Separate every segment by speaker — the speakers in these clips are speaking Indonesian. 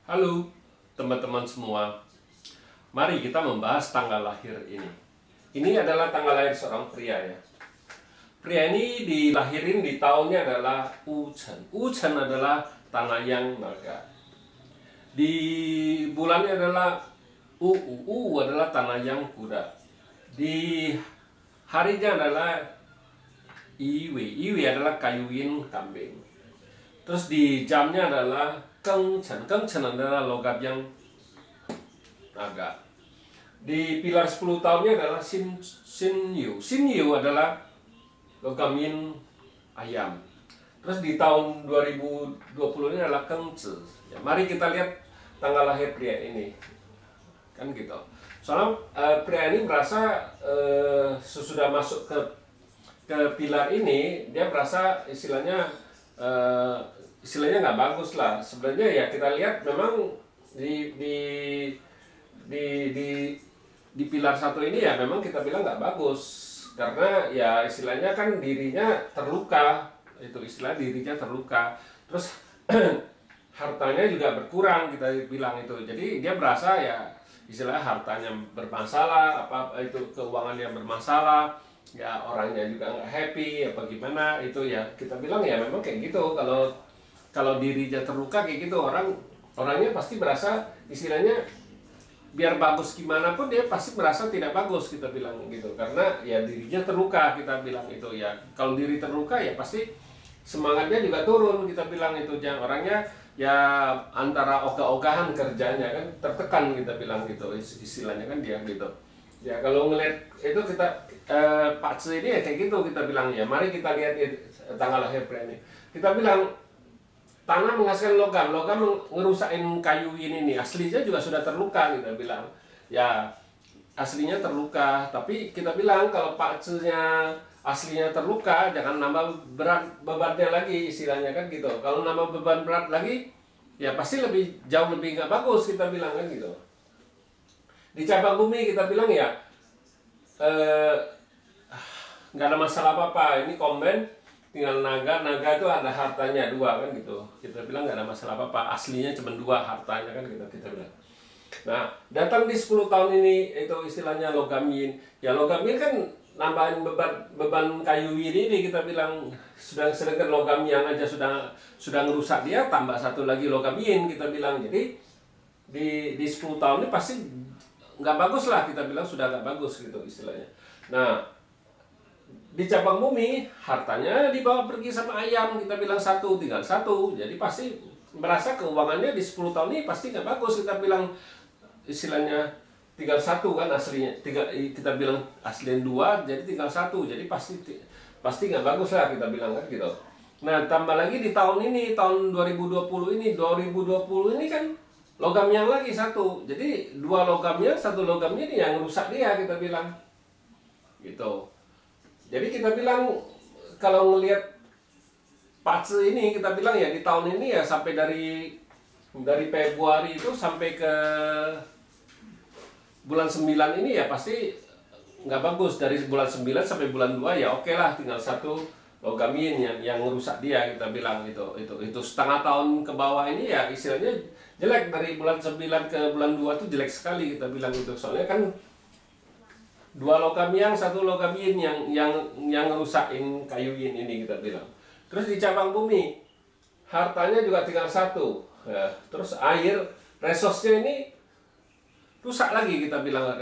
Speaker 1: Halo teman-teman semua, mari kita membahas tanggal lahir ini. Ini adalah tanggal lahir seorang pria ya. Pria ini dilahirin di tahunnya adalah Wu Chen. Wu Chen adalah tanah yang naga. Di bulannya adalah Wu adalah tanah yang kuda. Di harinya adalah Iwi adalah kayuin kambing. Terus di jamnya adalah Geng Chen adalah logam yang naga. Di pilar 10 tahunnya adalah Xin Yu adalah logam yin ayam. Terus di tahun 2020 ini adalah Geng Zi. Ya, mari kita lihat tanggal lahir pria ini. Kan gitu. Soalnya pria ini merasa sesudah masuk ke pilar ini, dia merasa istilahnya nggak bagus lah. Sebenarnya ya kita lihat memang di pilar satu ini ya memang kita bilang nggak bagus karena ya istilahnya kan dirinya terluka, itu istilah dirinya terluka, terus hartanya juga berkurang kita bilang itu. Jadi dia merasa ya istilah hartanya bermasalah, apa itu keuangannya bermasalah, ya orangnya juga nggak happy apa gimana itu ya kita bilang ya memang kayak gitu. Kalau dirinya terluka kayak gitu, orangnya pasti berasa istilahnya biar bagus gimana pun dia pasti merasa tidak bagus kita bilang gitu, karena ya dirinya terluka kita bilang itu ya. Kalau diri terluka ya pasti semangatnya juga turun kita bilang itu, jangan orangnya ya antara ogah-ogahan kerjanya kan tertekan kita bilang gitu istilahnya kan dia gitu ya. Kalau ngeliat itu kita Pak Tse ini ya kayak gitu kita bilang ya. Mari kita lihat tanggal lahir pria ini. Kita bilang tanah menghasilkan logam ngerusakin kayu ini nih, aslinya juga sudah terluka kita bilang ya, aslinya terluka. Tapi kita bilang kalau pakcenya aslinya terluka, jangan nambah berat bebannya lagi istilahnya kan gitu. Kalau nambah beban berat lagi ya pasti jauh lebih nggak bagus kita bilang kan gitu. Di cabang bumi kita bilang ya nggak ada masalah apa-apa, ini komben tinggal naga itu ada hartanya 2 kan gitu. Kita bilang nggak ada masalah apa-apa, aslinya cuma 2 hartanya kan gitu kita bilang. Nah, datang di 10 tahun ini itu istilahnya logam yin. Ya logam yin kan nambahin beban kayu yin ini kita bilang, sedangkan logam yang aja sudah ngerusak dia, tambah satu lagi logam yin kita bilang. Jadi di 10 tahun ini pasti nggak bagus lah kita bilang, sudah nggak bagus gitu istilahnya. Nah, di cabang bumi hartanya dibawa pergi sama ayam kita bilang tinggal satu. Jadi pasti merasa keuangannya di 10 tahun ini pasti nggak bagus kita bilang istilahnya, tinggal 1 kan aslinya, kita bilang aslinya 2 jadi tinggal 1, jadi pasti nggak bagus lah kita bilang kan gitu. Nah, tambah lagi di tahun ini, tahun 2020 ini kan logam yang lagi 1, jadi 2 logamnya, 1 logamnya ini yang rusak dia kita bilang gitu. Jadi kita bilang kalau ngelihat Pak Tse ini kita bilang ya di tahun ini ya sampai dari Februari itu sampai ke bulan 9 ini ya pasti nggak bagus. Dari bulan 9 sampai bulan 2 ya oke lah, tinggal 1 logam yin yang ngerusak dia kita bilang itu setengah tahun ke bawah ini ya istilahnya jelek. Dari bulan 9 ke bulan 2 tuh jelek sekali kita bilang itu, soalnya kan 2 logam yang, 1 logam yin yang ngerusakin kayu yin ini kita bilang. Terus di cabang bumi hartanya juga tinggal 1 ya. Terus air resosnya ini rusak lagi kita bilang,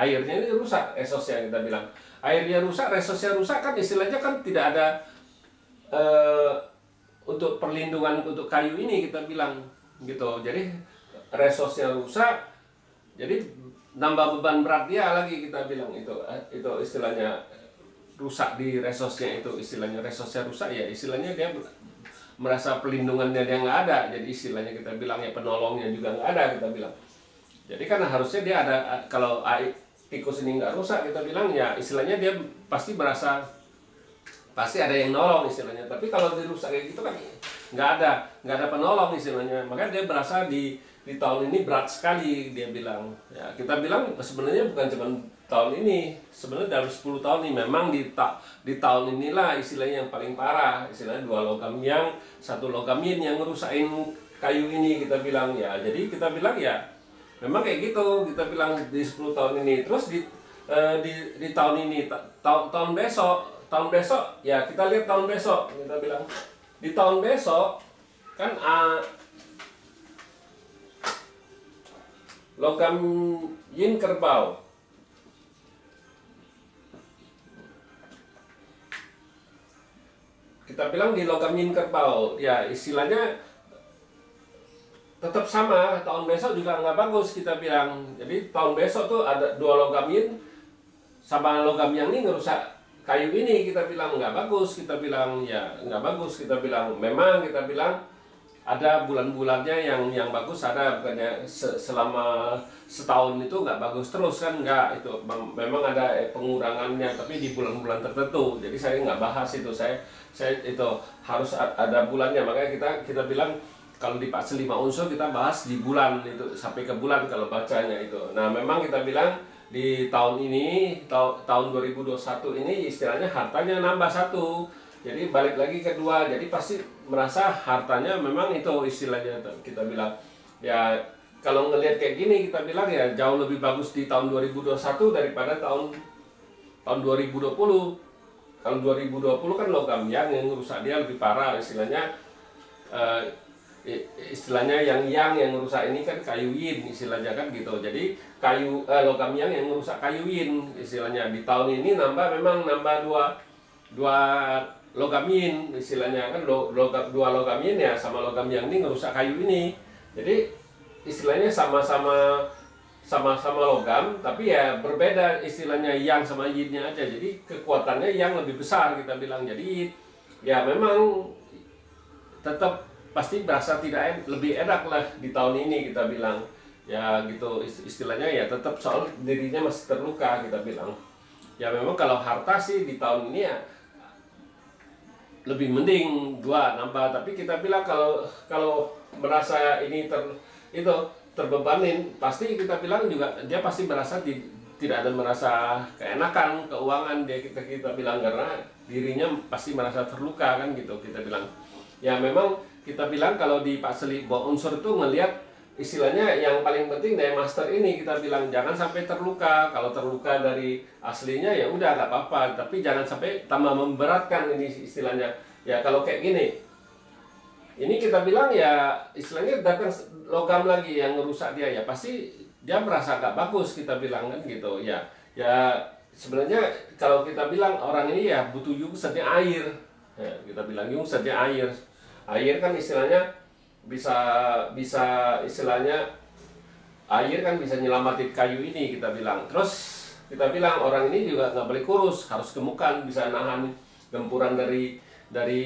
Speaker 1: airnya ini rusak, resosnya kita bilang airnya rusak, resosnya rusak kan istilahnya kan tidak ada untuk perlindungan untuk kayu ini kita bilang gitu. Jadi resosnya rusak, jadi nambah beban berat dia lagi kita bilang itu istilahnya rusak di resosnya, itu istilahnya resosnya rusak ya istilahnya dia merasa pelindungannya dia nggak ada, jadi istilahnya kita bilang ya penolongnya juga nggak ada kita bilang. Jadi kan harusnya dia ada, kalau tikus ini nggak rusak kita bilang ya istilahnya dia pasti ada yang nolong istilahnya. Tapi kalau dirusak kayak gitu kan nggak ada penolong istilahnya. Makanya dia berasa di tahun ini berat sekali dia bilang. Ya kita bilang sebenarnya bukan cuma tahun ini, sebenarnya dalam 10 tahun ini memang di tahun inilah istilahnya yang paling parah. Istilahnya 2 logam yang, 1 logam yin yang ngerusakin kayu ini, kita bilang ya. Jadi kita bilang ya memang kayak gitu, kita bilang di 10 tahun ini. Terus di tahun ini, tahun besok ya kita lihat tahun besok, kita bilang di tahun besok kan logam yin kerbau. Kita bilang di logam yin kerbau, ya istilahnya tetap sama, tahun besok juga nggak bagus kita bilang. Jadi tahun besok tuh ada 2 logam yin sama logam yang ini ngerusak kayu ini, kita bilang nggak bagus, kita bilang ya nggak bagus, kita bilang memang kita bilang ada bulan-bulannya yang bagus, ada bukannya selama setahun itu nggak bagus terus kan, nggak, itu memang ada pengurangannya tapi di bulan-bulan tertentu. Jadi saya nggak bahas itu, saya itu harus ada bulannya, makanya kita bilang kalau di fase 5 unsur kita bahas di bulan itu, sampai ke bulan kalau bacanya itu. Nah memang kita bilang di tahun ini, tahun 2021 ini istilahnya hartanya nambah 1. Jadi balik lagi kedua, jadi pasti merasa hartanya memang itu istilahnya kita bilang. Ya kalau ngelihat kayak gini kita bilang ya jauh lebih bagus di tahun 2021 daripada tahun 2020. Kalau 2020 kan logam yang rusak dia lebih parah istilahnya. Istilahnya yang rusak ini kan kayu yin istilahnya kan gitu. Jadi logam yang rusak kayu yin istilahnya. Di tahun ini memang nambah dua logam yin istilahnya kan, dua logam yin ya sama logam yang ini ngerusak kayu ini. Jadi istilahnya sama-sama logam tapi ya berbeda istilahnya, yang sama yinnya aja. Jadi kekuatannya yang lebih besar kita bilang. Jadi ya memang tetap pasti berasa lebih enak lah di tahun ini kita bilang. Ya gitu istilahnya, ya tetap soal dirinya masih terluka kita bilang. Ya memang kalau harta sih di tahun ini ya lebih mending 2 nambah, tapi kita bilang kalau merasa ini terbebanin, pasti kita bilang juga dia pasti merasa tidak ada merasa keenakan keuangan dia, kita bilang, karena dirinya pasti merasa terluka kan gitu kita bilang. Ya memang kita bilang kalau di fase 5 unsur itu ngelihat istilahnya yang paling penting dari master ini, kita bilang jangan sampai terluka. Kalau terluka dari aslinya ya udah nggak apa-apa, tapi jangan sampai tambah memberatkan ini istilahnya. Ya kalau kayak gini, ini kita bilang ya istilahnya datang logam lagi yang ngerusak dia, ya pasti dia merasa nggak bagus kita bilang kan gitu. Ya sebenarnya kalau kita bilang orang ini ya butuh yungsetnya air, ya, kita bilang yungsetnya air. Air kan istilahnya bisa istilahnya air kan bisa nyelamatin kayu ini kita bilang. Terus kita bilang orang ini juga nggak boleh kurus, harus gemukan, bisa nahan gempuran dari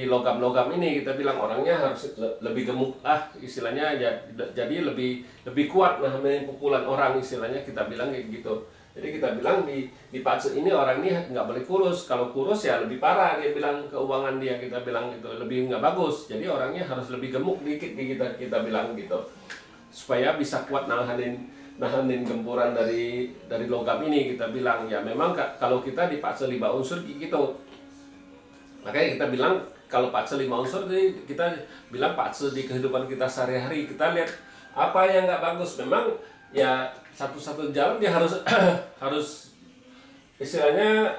Speaker 1: logam-logam ini. Kita bilang orangnya harus lebih gemuk istilahnya, jadi lebih kuat nahan pukulan orang istilahnya, kita bilang kayak gitu. Jadi kita bilang di fase ini orang ini nggak boleh kurus. Kalau kurus ya lebih parah, dia bilang keuangan dia, kita bilang gitu, lebih nggak bagus. Jadi orangnya harus lebih gemuk dikit kita bilang gitu, supaya bisa kuat nahanin gempuran dari logam ini kita bilang. Ya memang kalau kita di fase 5 unsur gitu, makanya kita bilang kalau fase 5 unsur kita bilang fase di kehidupan kita sehari-hari. Kita lihat apa yang nggak bagus, memang ya satu-satu jalan dia harus istilahnya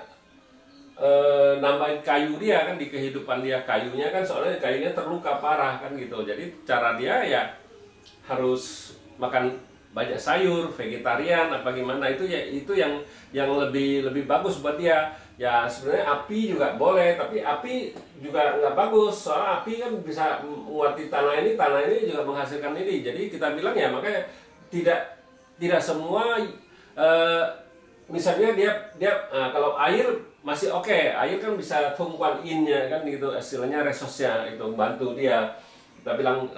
Speaker 1: nambahin kayu dia kan di kehidupan dia. Kayunya kan soalnya kayunya terluka parah kan gitu. Jadi cara dia ya harus makan banyak sayur, vegetarian apa gimana, itu yang lebih bagus buat dia. Ya sebenarnya api juga boleh, tapi api juga nggak bagus, soalnya api kan bisa menguati tanah ini juga menghasilkan ini. Jadi kita bilang ya makanya tidak semua misalnya dia kalau air masih oke, air kan bisa tumpuan innya kan gitu, istilahnya resosnya itu bantu dia. Kita bilang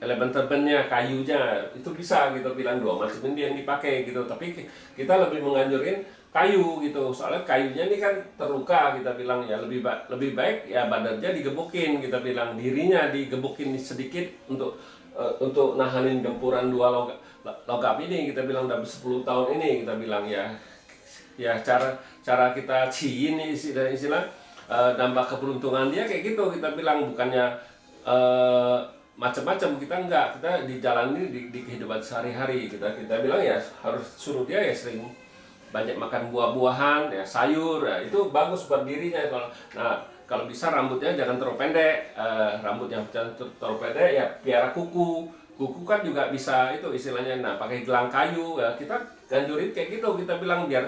Speaker 1: elemen terbennya, kayunya itu bisa gitu bilang 2 macam ini yang dipakai gitu. Tapi kita lebih menganjurin kayu gitu, soalnya kayunya ini kan terluka kita bilang. Ya lebih baik ya badannya digebukin, kita bilang dirinya digebukin sedikit untuk nahanin gempuran 2 logam ini kita bilang dalam 10 tahun ini kita bilang. Ya cara kita ciin istilah nambah keberuntungan dia kayak gitu kita bilang. Bukannya macam-macam, kita enggak, kita dijalani di kehidupan sehari-hari, kita bilang ya harus suruh dia ya sering banyak makan buah-buahan, ya sayur, ya itu bagus buat dirinya. Kalau bisa rambutnya jangan terlalu pendek, rambut yang jangan terlalu pendek, ya piara kuku kan juga bisa itu istilahnya. Nah, pakai gelang kayu, ya kita ganjurin kayak gitu, kita bilang biar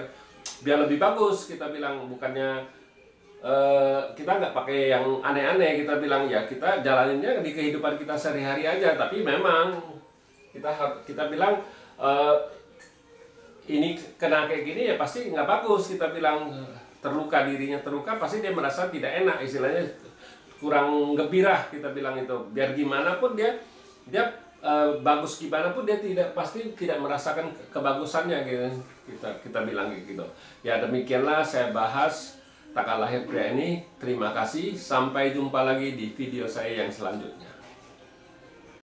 Speaker 1: lebih bagus, kita bilang. Bukannya kita nggak pakai yang aneh-aneh, kita bilang ya kita jalaninnya di kehidupan kita sehari-hari aja. Tapi memang kita bilang ini kena kayak gini ya pasti nggak bagus, kita bilang. Dirinya terluka, pasti dia merasa tidak enak, istilahnya kurang gembira, kita bilang itu. Biar gimana pun dia bagus gimana pun dia pasti tidak merasakan kebagusannya gitu. Kita bilang gitu. Ya demikianlah saya bahas tanggal lahir pria ini. Terima kasih, sampai jumpa lagi di video saya yang selanjutnya.